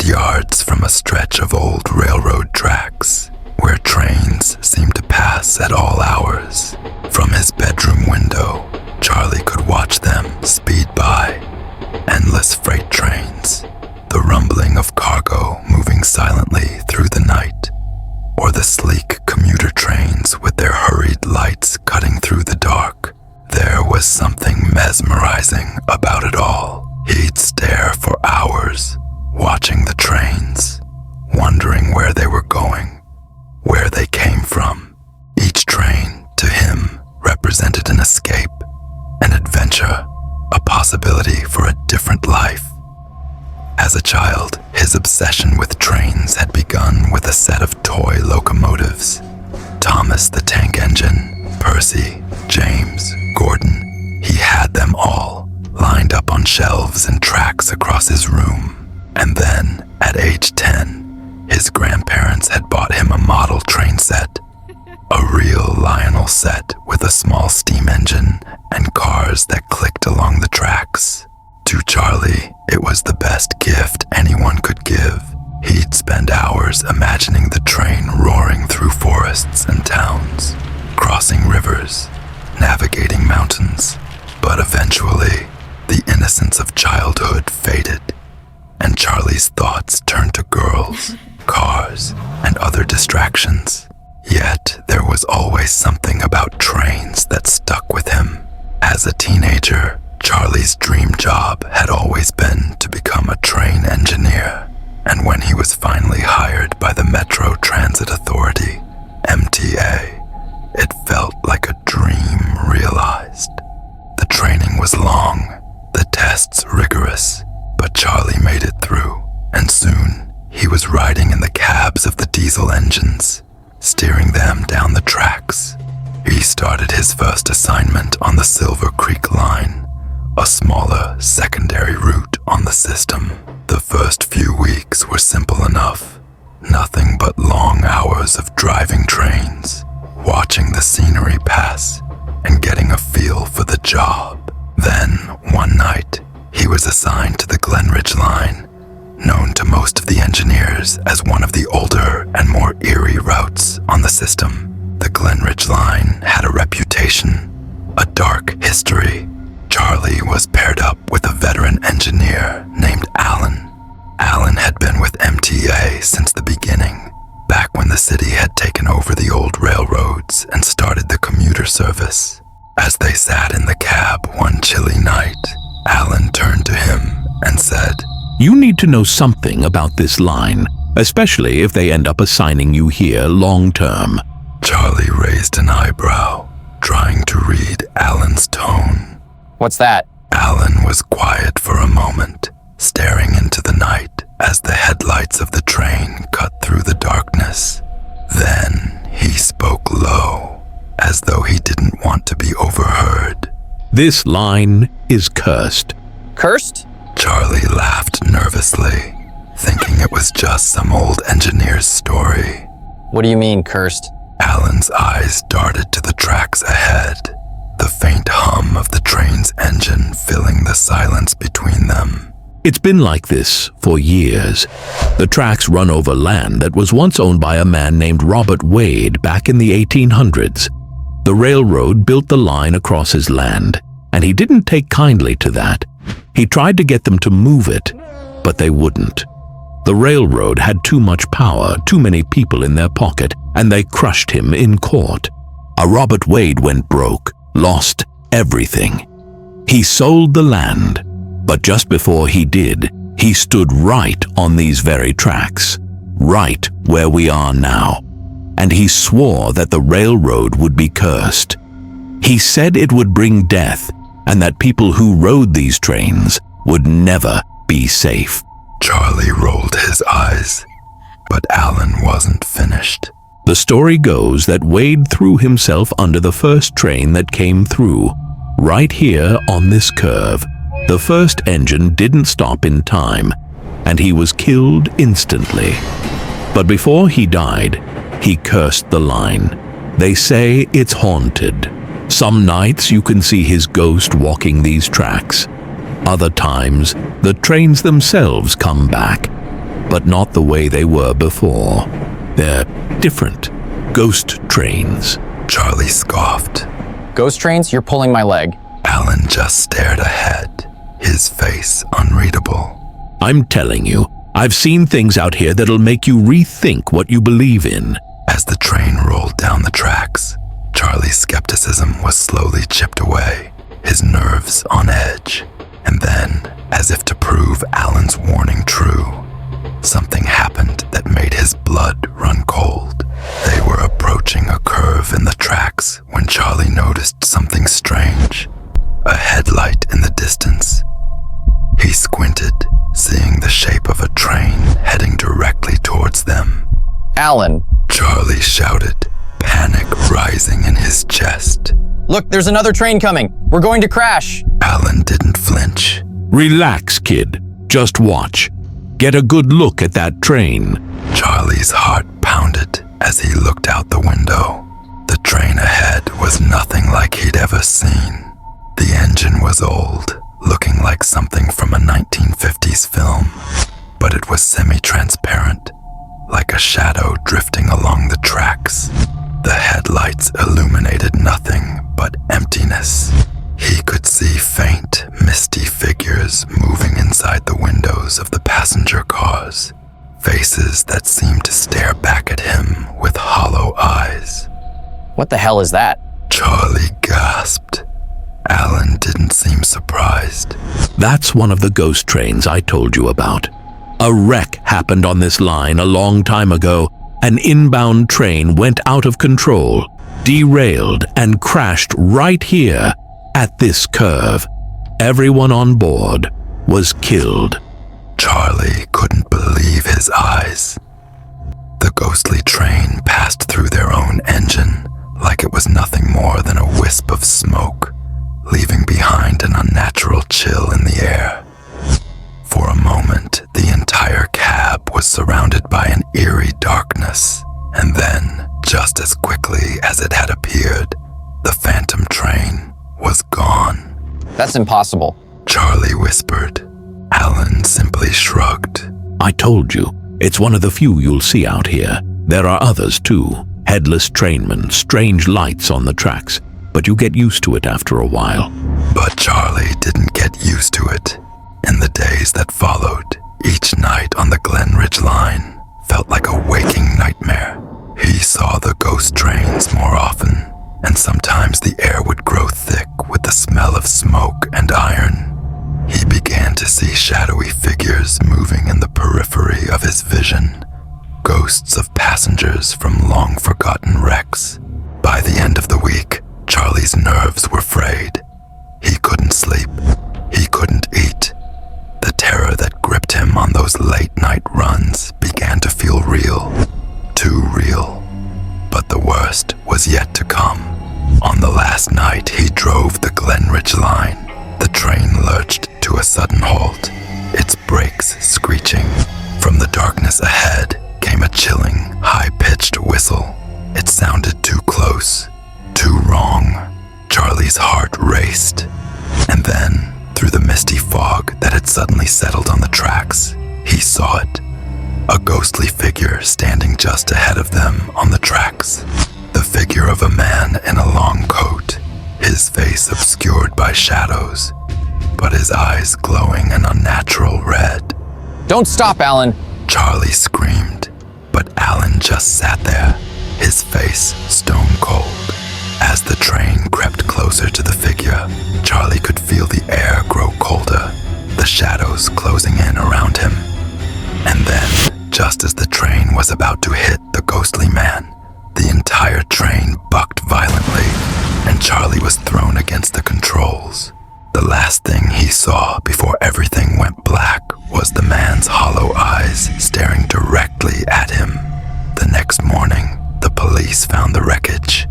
yards from a stretch of old railroad tracks, where trains seemed to pass at all hours. From his bedroom window, Charlie could watch them speed by. Endless freight trains, the rumbling of cargo moving silently through the night, or the sleek commuter trains with their hurried lights cutting through the dark. There was something mesmerizing about it all. He'd stare for hours, watching the trains, wondering where they were going, where they came from. Each train, to him, represented an escape, an adventure, a possibility for a different life. As a child, his obsession with trains had begun with a set of toy locomotives. Thomas the Tank Engine, Percy, James, Gordon, he had them all, lined up on shelves and tracks across his room. And then, at age 10, his grandparents had bought him a model train set, a real Lionel set with a small steam engine and cars that clicked along the tracks. To Charlie, it was the best gift anyone could give. He'd spend hours imagining the train roaring through forests and towns, crossing rivers, navigating mountains. But eventually, the innocence of childhood faded, and Charlie's thoughts turned to girls, cars, and other distractions. Yet, there was always something about trains that stuck with him. As a teenager, Charlie's dream job had always been to become a train engineer, and when he was finally hired by the Metro Transit Authority, MTA, it felt like a dream realized. The training was long, the tests rigorous, but Charlie made it through, and soon he was riding in the cabs of the diesel engines, steering them down the tracks. He started his first assignment on the Silver Creek Line, a smaller secondary route on the system. The first few weeks were simple enough. Nothing but long hours of driving trains, watching the scenery pass, and getting a feel for the job. Then, one night, he was assigned to the Glenridge Line, known to most of the engineers as one of the older and more eerie routes on the system. The Glenridge Line had a reputation, a dark history. Charlie was paired up with a veteran engineer named Alan. Alan had been with MTA since the beginning, back when the city had taken over the old railroads and started the commuter service. As they sat in the cab one chilly night, Alan turned to him and said, "You need to know something about this line, especially if they end up assigning you here long-term." Charlie raised an eyebrow, trying to read Alan's tone. "What's that?" Alan was quiet for a moment, staring into the night as the headlights of the train cut through the darkness. Then he spoke low, as though he didn't want to be overheard. "This line is cursed." "Cursed?" Charlie laughed nervously, thinking it was just some old engineer's story. "What do you mean, cursed?" Alan's eyes darted to the tracks ahead, the faint hum of the train's engine filling the silence between them. "It's been like this for years. The tracks run over land that was once owned by a man named Robert Wade back in the 1800s. The railroad built the line across his land, and he didn't take kindly to that. He tried to get them to move it, but they wouldn't. The railroad had too much power, too many people in their pocket, and they crushed him in court. Robert Wade went broke, lost everything. He sold the land, but just before he did, he stood right on these very tracks, right where we are now, and he swore that the railroad would be cursed. He said it would bring death, and that people who rode these trains would never be safe. Charlie rolled his eyes, but Alan wasn't finished. The story goes that Wade threw himself under the first train that came through, right here on this curve. The first engine didn't stop in time, and he was killed instantly. But before he died, he cursed the line. They say it's haunted. Some nights you can see his ghost walking these tracks. Other times, the trains themselves come back. but not the way they were before. They're different. Ghost trains. Charlie scoffed. Ghost trains? You're pulling my leg. Alan just stared ahead, his face unreadable. I'm telling you, I've seen things out here that'll make you rethink what you believe in. As the train rolled down the tracks, Charlie's skepticism was slowly chipped away, his nerves on edge. And then, as if to prove Alan's warning true, something happened that made his blood run cold. They were approaching a curve in the tracks when Charlie noticed something strange. A headlight in the distance. He squinted, seeing the shape of a train heading directly towards them. Alan! Charlie shouted, panic rising in his chest. Look, there's another train coming! We're going to crash! Alan didn't flinch. Relax, kid. Just watch. Get a good look at that train. Charlie's heart pounded as he looked out the window. The train ahead was nothing like he'd ever seen. The engine was old, looking like something from a 1950s film, but it was semi-transparent, like a shadow drifting along the tracks. The headlights illuminated nothing but emptiness. He could see faint, misty figures moving inside the windows of the passenger cars, faces that seemed to stare back at him with hollow eyes. What the hell is that? Charlie gasped. Alan didn't seem surprised. That's one of the ghost trains I told you about. A wreck happened on this line a long time ago. An inbound train went out of control, derailed, and crashed right here at this curve. Everyone on board was killed. Charlie couldn't believe his eyes. The ghostly train passed through their own engine like it was nothing more than a wisp of smoke, leaving behind an unnatural chill in the air. For a moment, the entire cab was surrounded by an eerie darkness, and then, just as quickly as it had appeared, the phantom train was gone. That's impossible. Charlie whispered. Alan simply shrugged. I told you, it's one of the few you'll see out here. There are others too. Headless trainmen, strange lights on the tracks, but you get used to it after a while. But Charlie didn't get used to it. In the days that followed, each night on the Glenridge Line felt like a waking nightmare. He saw the ghost trains more often, and sometimes the air would grow thick with the smell of smoke and iron. He began to see shadowy figures moving in the periphery of his vision, ghosts of passengers from long-forgotten wrecks. By the end of the week, Charlie's nerves were frayed. He couldn't sleep. He couldn't eat. The terror that gripped him on those late-night runs began to feel real. Too real. But the worst was yet to come. On the last night he drove the Glenridge Line, the train lurched to a sudden halt, its brakes screeching. From the darkness ahead came a chilling, high-pitched whistle. It sounded too close, too wrong. Charlie's heart raced. And then, through the misty fog that had suddenly settled on the tracks, he saw it. A ghostly figure standing just ahead of them on the tracks. The figure of a man in a long coat, his face obscured by shadows, but his eyes glowing an unnatural red. Don't stop, Alan! Charlie screamed, but Alan just sat there, his face stone cold. As the train crept closer to the figure, Charlie could feel the air grow colder, the shadows closing in around him. And then, just as the train was about to hit the ghostly man, the entire train bucked violently, and Charlie was thrown against the controls. The last thing he saw before everything went black was the man's hollow eyes staring directly at him. The next morning, the police found the wreckage.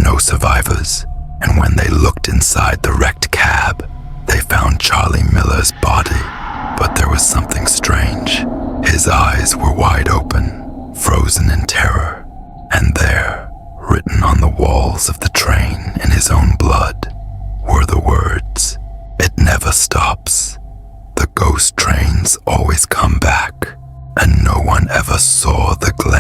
No survivors, and when they looked inside the wrecked cab, they found Charlie Miller's body. But there was something strange. His eyes were wide open, frozen in terror, and there, written on the walls of the train in his own blood, were the words, "It never stops. The ghost trains always come back, and just saw the glare